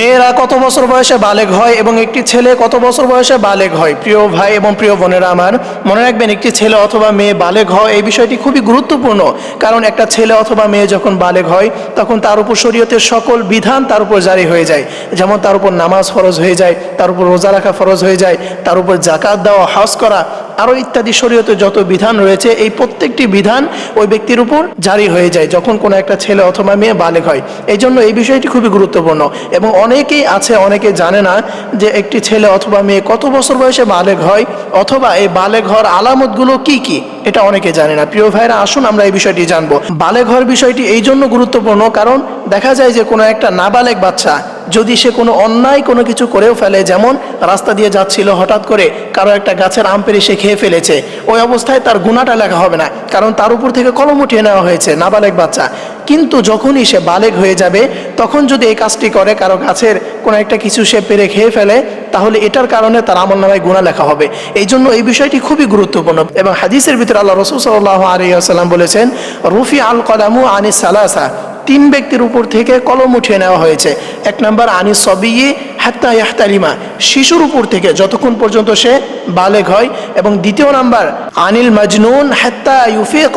মেয়েরা কত বছর বয়সে বালেগ হয় এবং একটি ছেলে কত বছর বয়সে বালেগ হয়? প্রিয় ভাই এবং প্রিয় বোনেরা আমার, মনে রাখবেন, একটি ছেলে অথবা মেয়ে বালেগ হয় এই বিষয়টি খুবই গুরুত্বপূর্ণ। কারণ একটা ছেলে অথবা মেয়ে যখন বালেগ হয় তখন তার উপর শরীয়তের সকল বিধান তার উপর জারি হয়ে যায়। যেমন তার উপর নামাজ ফরজ হয়ে যায়, তার উপর রোজা রাখা ফরজ হয়ে যায়, তার উপর জাকাত দেওয়া, হজ করা, আরও ইত্যাদি শরীয়তের যত বিধান রয়েছে এই প্রত্যেকটি বিধান ওই ব্যক্তির উপর জারি হয়ে যায় যখন কোনো একটা ছেলে অথবা মেয়ে বালেগ হয়। এই জন্য এই বিষয়টি খুবই গুরুত্বপূর্ণ। এবং অনেকেই আছে, অনেকে জানে না যে একটি ছেলে অথবা মেয়ে কত বছর বয়সে বালেগ হয় অথবা এই বালেগ হওয়ার আলামতগুলো কি কি, এটা অনেকে জানে না। প্রিয় ভাইরা, আসুন আমরা এই বিষয়টি জানবো। বালেগ হওয়ার বিষয়টি এই জন্য গুরুত্বপূর্ণ কারণ দেখা যায় যে কোনো একটা নাবালেগ বাচ্চা যদি সে কোনো অন্যায় কোনো কিছু করেও ফেলে, যেমন রাস্তা দিয়ে যাচ্ছিল, হঠাৎ করে কারো একটা গাছের আম পেড়ে সে খেয়ে ফেলেছে, ওই অবস্থায় তার গুনাহটা লেখা হবে না, কারণ তার উপর থেকে কলম উঠিয়ে নেওয়া হয়েছে, নাবালেগ বাচ্চা। কিন্তু যখনই সে বালেগ হয়ে যাবে তখন যদি এই কাজটি করে, কারো গাছের কোনো একটা কিছু সে পেরে খেয়ে ফেলে, তাহলে এটার কারণে তার আমলনামায় গুনাহ লেখা হবে। এই জন্য এই বিষয়টি খুবই গুরুত্বপূর্ণ। এবং হাদিসের ভিতরে আল্লাহ রাসূল সাল্লাল্লাহু আলাইহি ওয়াসাল্লাম বলেছেন, রুফি আল কলামু আনিস সালাসা, তিন ব্যক্তির উপর থেকে কলম উঠিয়ে নেওয়া হয়েছে। এক নম্বর আনিস সবিয়্যি হাত্তা ইয়াহতালিমা, শিশুর উপর থেকে যতক্ষণ পর্যন্ত সে বালেগ হয়। এবং দ্বিতীয় নাম্বার আনিল মাজনুন হাত্তা ইউফিক,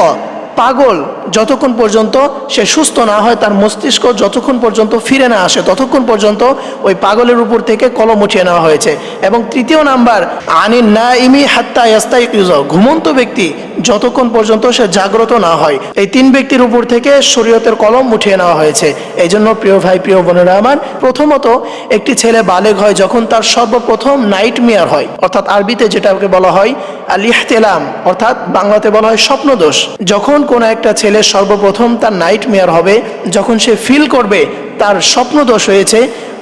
পাগল যতক্ষণ পর্যন্ত সে সুস্থ না হয়, তার মস্তিষ্ক যতক্ষণ পর্যন্ত ফিরে না আসে ততক্ষণ পর্যন্ত ওই পাগলের উপর থেকে কলম উঠিয়ে নেওয়া হয়েছে। এবং তৃতীয় নাম্বার আনিন নাইমি হাত্তা ইয়াস্তাইকিজ, ঘুমন্ত ব্যক্তি যতক্ষণ পর্যন্ত সে জাগ্রত না হয়, এই তিন ব্যক্তির উপর থেকে শরীয়তের কলম উঠিয়ে নেওয়া হয়েছে। এই জন্য প্রিয় ভাই, প্রিয় বোনেরা আমার, প্রথমত একটি ছেলে বালেগ হয় যখন তার সর্বপ্রথম নাইট মেয়ার হয়, অর্থাৎ আরবিতে যেটাকে বলা হয় আল ইহতিলাম, অর্থাৎ বাংলাতে বলা হয় স্বপ্নদোষ। যখন কোনো একটা ছেলে সর্বপ্রথম তার নাইট মেয়ার হবে, যখন সে ফিল করবে তার স্বপ্নদোষ হয়েছে,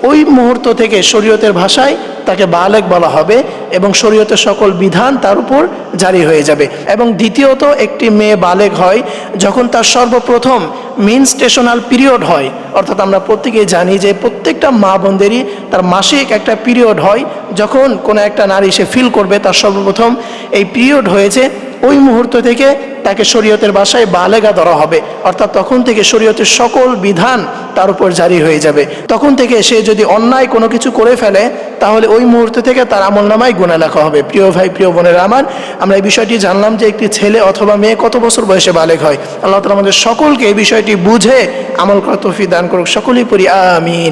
ওই মুহূর্ত থেকে শরীয়তের ভাষায় তাকে বালেগ বলা হবে এবং শরীয়তের সকল বিধান তার উপর জারি হয়ে যাবে। এবং দ্বিতীয়ত একটি মেয়ে বালেগ হয় যখন তার সর্বপ্রথম মেনস্ট্রেশনাল পিরিয়ড হয়, অর্থাৎ আমরা প্রত্যেকেই জানি যে প্রত্যেকটা মা বোনদেরই তার মাসিক একটা পিরিয়ড হয়। যখন কোনো একটা নারী সে ফিল করবে তার সর্বপ্রথম এই পিরিয়ড হয়েছে, ওই মুহূর্ত থেকে তাকে শরীয়তের ভাষায় বালেগা ধরা হবে, অর্থাৎ তখন থেকে শরীয়তের সকল বিধান তার উপর জারি হয়ে যাবে। তখন থেকে সে যদি অন্যায় কোনো কিছু করে ফেলে তাহলে ওই মুহূর্ত থেকে তার আমলনামায় গুনাহ লেখা হবে। প্রিয় ভাই, প্রিয় বোনেরা আমার, আমরা এই বিষয়টি জানলাম যে একটি ছেলে অথবা মেয়ে কত বছর বয়সে বালেগ হয়। আল্লাহ তাআলা আমাদের সকলকে এই বিষয়টি বুঝে আমল করার তৌফিক দান করুক। সকলেই পড়ি আমিন।